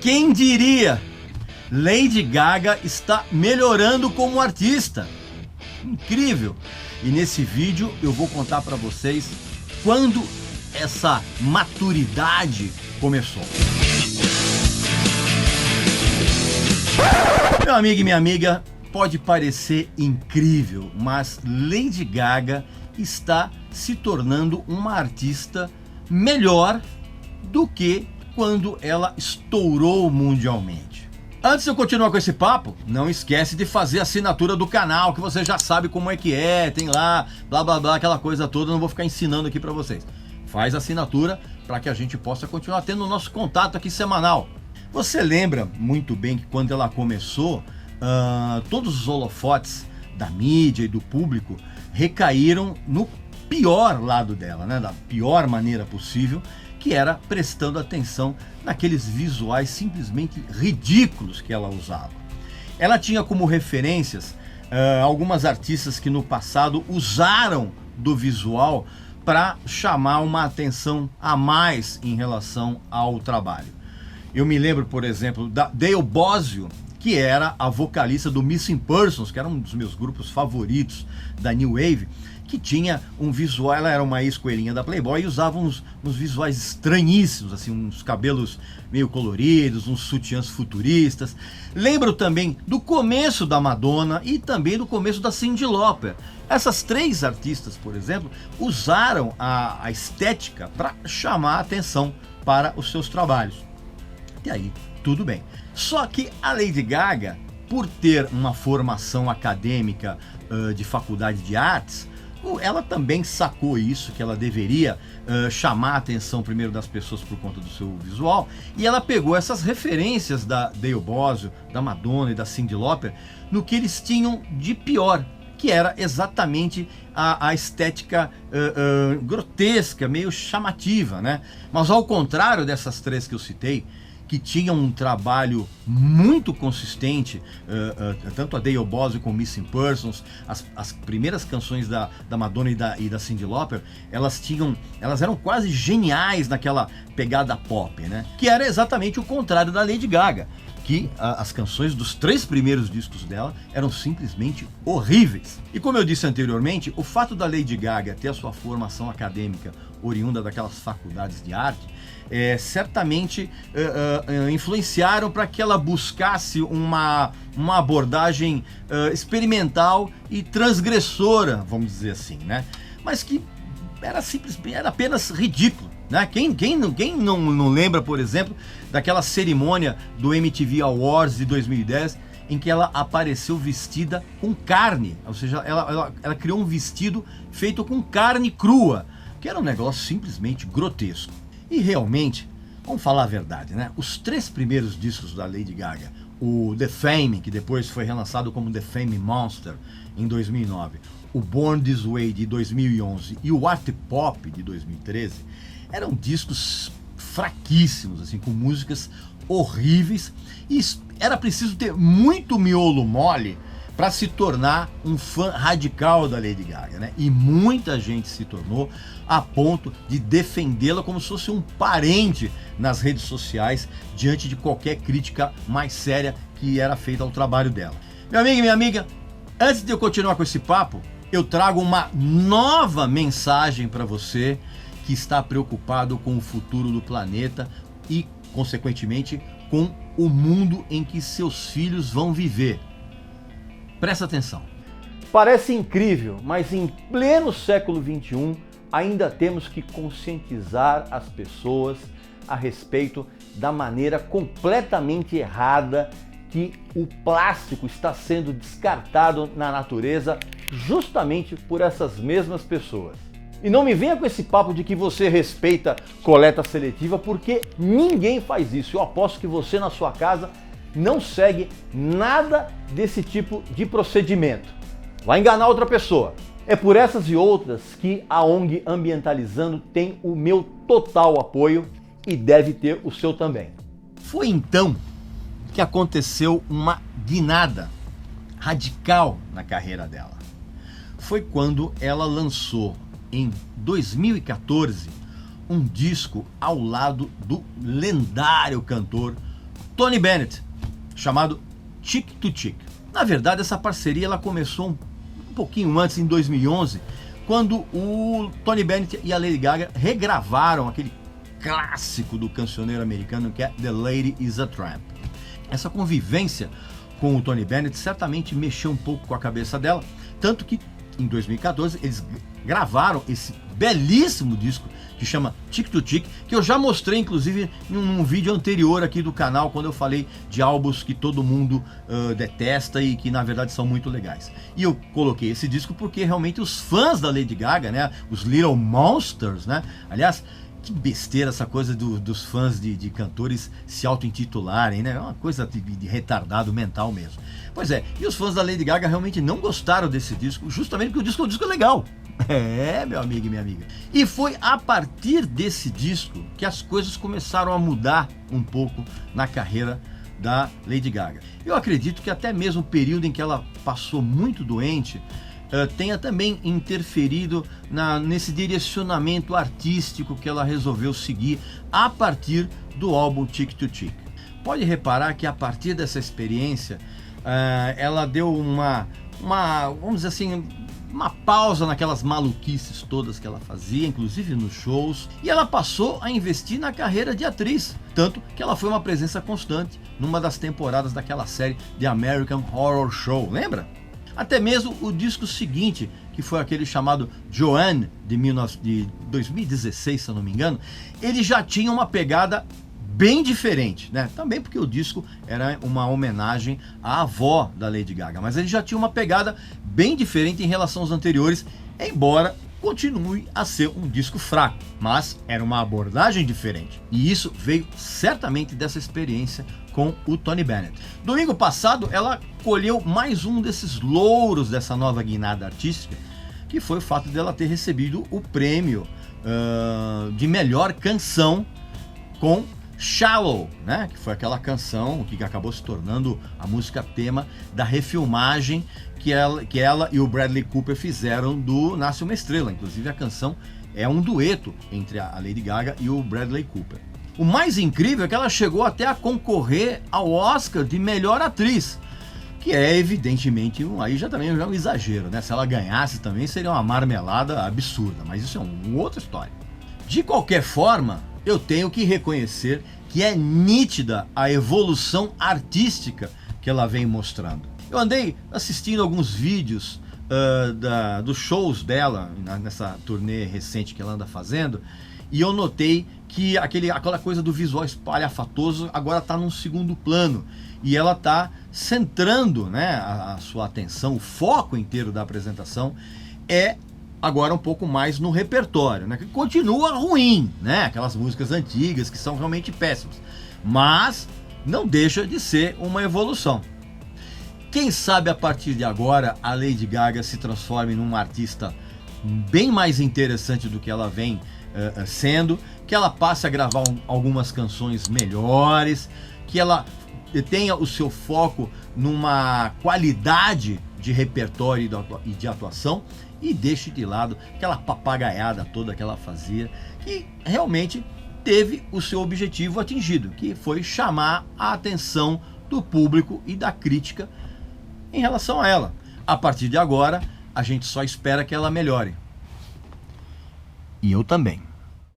Quem diria? Lady Gaga está melhorando como artista. Incrível! E nesse vídeo eu vou contar para vocês quando essa maturidade começou. Meu amigo e minha amiga, pode parecer incrível, mas Lady Gaga está se tornando uma artista melhor do que quando ela estourou mundialmente. Antes de eu continuar com esse papo, não esquece de fazer a assinatura do canal, que você já sabe como é que é, tem lá, blá blá blá, aquela coisa toda, não vou ficar ensinando aqui para vocês. Faz a assinatura para que a gente possa continuar tendo o nosso contato aqui semanal. Você lembra muito bem que quando ela começou, todos os holofotes da mídia e do público recaíram no pior lado dela, né? Da pior maneira possível, que era prestando atenção naqueles visuais simplesmente ridículos que ela usava. Ela tinha como referências algumas artistas que no passado usaram do visual para chamar uma atenção a mais em relação ao trabalho. Eu me lembro, por exemplo, da Dale Bozzio, que era a vocalista do Missing Persons, que era um dos meus grupos favoritos da New Wave, que tinha um visual, ela era uma ex-coelhinha da Playboy e usava uns visuais estranhíssimos, assim, uns cabelos meio coloridos, uns sutiãs futuristas. Lembro também do começo da Madonna e também do começo da Cyndi Lauper. Essas três artistas, por exemplo, usaram a estética para chamar a atenção para os seus trabalhos. E aí, tudo bem. Só que a Lady Gaga, por ter uma formação acadêmica de faculdade de artes, ela também sacou isso, que ela deveria chamar a atenção primeiro das pessoas por conta do seu visual, e ela pegou essas referências da Dale Bozzio, da Madonna e da Cyndi Lauper no que eles tinham de pior, que era exatamente a estética grotesca, meio chamativa, né? Mas ao contrário dessas três que eu citei, que tinham um trabalho muito consistente, tanto a Dale Bozzio como Missing Persons, as primeiras canções da Madonna e da Cyndi Lauper, elas eram quase geniais naquela pegada pop, né? Que era exatamente o contrário da Lady Gaga, que as canções dos três primeiros discos dela eram simplesmente horríveis. E como eu disse anteriormente, o fato da Lady Gaga ter a sua formação acadêmica oriunda daquelas faculdades de arte, certamente influenciaram para que ela buscasse uma abordagem experimental e transgressora, vamos dizer assim, né? Mas que era apenas ridículo, né? Quem não lembra, por exemplo, daquela cerimônia do MTV Awards de 2010, em que ela apareceu vestida com carne, ou seja, ela criou um vestido feito com carne crua, que era um negócio simplesmente grotesco. E realmente, vamos falar a verdade, né? Os três primeiros discos da Lady Gaga, o The Fame, que depois foi relançado como The Fame Monster em 2009, o Born This Way de 2011 e o Art Pop de 2013, eram discos fraquíssimos, assim, com músicas horríveis, e era preciso ter muito miolo mole para se tornar um fã radical da Lady Gaga, né? E muita gente se tornou a ponto de defendê-la como se fosse um parente nas redes sociais, diante de qualquer crítica mais séria que era feita ao trabalho dela. Meu amigo e minha amiga, antes de eu continuar com esse papo, eu trago uma nova mensagem para você que está preocupado com o futuro do planeta e, consequentemente, com o mundo em que seus filhos vão viver. Presta atenção. Parece incrível, mas em pleno século XXI ainda temos que conscientizar as pessoas a respeito da maneira completamente errada que o plástico está sendo descartado na natureza justamente por essas mesmas pessoas. E não me venha com esse papo de que você respeita coleta seletiva, porque ninguém faz isso. Eu aposto que você na sua casa não segue nada desse tipo de procedimento. Vai enganar outra pessoa. É por essas e outras que a ONG Ambientalizando tem o meu total apoio e deve ter o seu também. Foi então que aconteceu uma guinada radical na carreira dela. Foi quando ela lançou em 2014 um disco ao lado do lendário cantor Tony Bennett, chamado Cheek to Cheek. Na verdade, essa parceria ela começou um pouquinho antes, em 2011, quando o Tony Bennett e a Lady Gaga regravaram aquele clássico do cancioneiro americano que é The Lady is a Tramp. Essa convivência com o Tony Bennett certamente mexeu um pouco com a cabeça dela, tanto que em 2014 eles gravaram esse belíssimo disco que chama Cheek to Cheek, que eu já mostrei inclusive em um vídeo anterior aqui do canal, quando eu falei de álbuns que todo mundo detesta e que na verdade são muito legais. E eu coloquei esse disco porque realmente os fãs da Lady Gaga, né, os Little Monsters, né, aliás, que besteira essa coisa dos fãs de cantores se auto-intitularem, né? É uma coisa de retardado mental mesmo. Pois é, e os fãs da Lady Gaga realmente não gostaram desse disco, justamente porque o disco é legal. É, meu amigo e minha amiga. E foi a partir desse disco que as coisas começaram a mudar um pouco na carreira da Lady Gaga. Eu acredito que até mesmo o período em que ela passou muito doente tenha também interferido nesse direcionamento artístico que ela resolveu seguir a partir do álbum Cheek to Cheek. Pode reparar que a partir dessa experiência ela deu vamos dizer assim, uma pausa naquelas maluquices todas que ela fazia, inclusive nos shows, e ela passou a investir na carreira de atriz, tanto que ela foi uma presença constante numa das temporadas daquela série The American Horror Show, lembra? Até mesmo o disco seguinte, que foi aquele chamado Joanne, de 2016, se eu não me engano, ele já tinha uma pegada bem diferente, né? Também porque o disco era uma homenagem à avó da Lady Gaga, mas ele já tinha uma pegada bem diferente em relação aos anteriores, embora continue a ser um disco fraco, mas era uma abordagem diferente. E isso veio certamente dessa experiência com o Tony Bennett. Domingo passado, ela colheu mais um desses louros dessa nova guinada artística, que foi o fato dela ter recebido o prêmio de melhor canção com Shallow, né? Que foi aquela canção que acabou se tornando a música tema da refilmagem que ela e o Bradley Cooper fizeram do Nasce uma Estrela. Inclusive a canção é um dueto entre a Lady Gaga e o Bradley Cooper. O mais incrível é que ela chegou até a concorrer ao Oscar de melhor atriz, que é evidentemente aí já também é um exagero, né? Se ela ganhasse também seria uma marmelada absurda, mas isso é uma outra história. De qualquer forma, eu tenho que reconhecer que é nítida a evolução artística que ela vem mostrando. Eu andei assistindo alguns vídeos dos shows dela nessa turnê recente que ela anda fazendo, e eu notei que aquela coisa do visual espalhafatoso agora está num segundo plano, e ela está centrando, né, a sua atenção, o foco inteiro da apresentação é agora um pouco mais no repertório, né? Que continua ruim, né? Aquelas músicas antigas que são realmente péssimas, mas não deixa de ser uma evolução. Quem sabe a partir de agora a Lady Gaga se transforme numa artista bem mais interessante do que ela vem sendo, que ela passe a gravar algumas canções melhores, que ela tenha o seu foco numa qualidade de repertório e de atuação, e deixe de lado aquela papagaiada toda que ela fazia, que realmente teve o seu objetivo atingido, que foi chamar a atenção do público e da crítica em relação a ela. A partir de agora, a gente só espera que ela melhore. E eu também.